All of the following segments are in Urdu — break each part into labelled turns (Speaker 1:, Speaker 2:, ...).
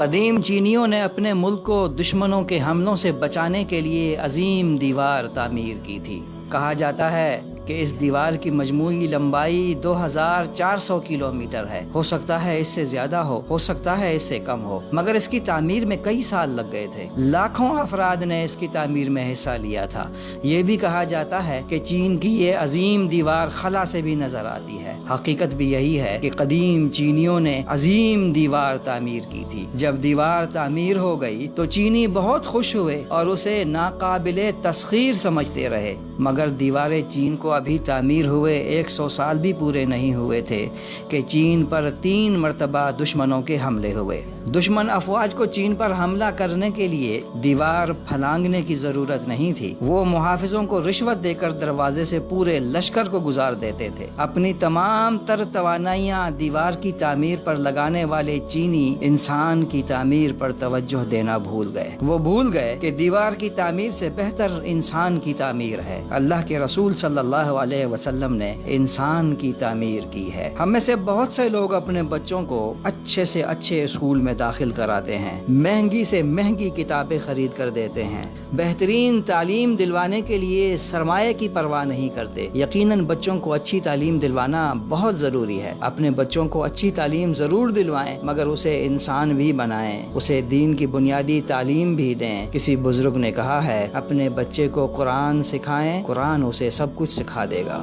Speaker 1: قدیم چینیوں نے اپنے ملک کو دشمنوں کے حملوں سے بچانے کے لیے عظیم دیوار تعمیر کی تھی۔ کہا جاتا ہے کہ اس دیوار کی مجموعی لمبائی 2400 کلومیٹر ہے۔ ہو سکتا ہے اس سے زیادہ ہو سکتا ہے اس سے کم ہو، مگر اس کی تعمیر میں کئی سال لگ گئے تھے۔ لاکھوں افراد نے اس کی تعمیر میں حصہ لیا تھا۔ یہ بھی کہا جاتا ہے کہ چین کی یہ عظیم دیوار خلا سے بھی نظر آتی ہے۔ حقیقت بھی یہی ہے کہ قدیم چینیوں نے عظیم دیوار تعمیر کی تھی۔ جب دیوار تعمیر ہو گئی تو چینی بہت خوش ہوئے اور اسے ناقابل تسخیر سمجھتے رہے، مگر دیوار چین کو ابھی تعمیر ہوئے 100 سال بھی پورے نہیں ہوئے تھے کہ چین پر 3 مرتبہ دشمنوں کے حملے ہوئے۔ دشمن افواج کو چین پر حملہ کرنے کے لیے دیوار پھلانگنے کی ضرورت نہیں تھی۔ وہ محافظوں کو رشوت دے کر دروازے سے پورے لشکر کو گزار دیتے تھے۔ اپنی تمام تر توانائیاں دیوار کی تعمیر پر لگانے والے چینی انسان کی تعمیر پر توجہ دینا بھول گئے۔ وہ بھول گئے کہ دیوار کی تعمیر سے بہتر انسان کی تعمیر ہے۔ اللہ کے رسول صلی اللہ علیہ وسلم نے انسان کی تعمیر کی ہے۔ ہم میں سے بہت سے لوگ اپنے بچوں کو اچھے سے اچھے اسکول میں داخل کراتے ہیں، مہنگی سے مہنگی کتابیں خرید کر دیتے ہیں، بہترین تعلیم دلوانے کے لیے سرمایہ کی پرواہ نہیں کرتے۔ یقیناً بچوں کو اچھی تعلیم دلوانا بہت ضروری ہے۔ اپنے بچوں کو اچھی تعلیم ضرور دلوائیں، مگر اسے انسان بھی بنائیں، اسے دین کی بنیادی تعلیم بھی دیں۔ کسی بزرگ نے کہا ہے، اپنے بچے کو قرآن سکھائیں، قرآن اسے سب کچھ سکھا دے گا۔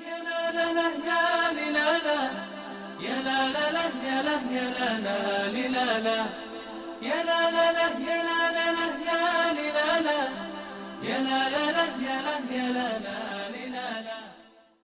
Speaker 2: یا لا لا لا یا لا لا لا یا لا لا لا یا لا لا لا یا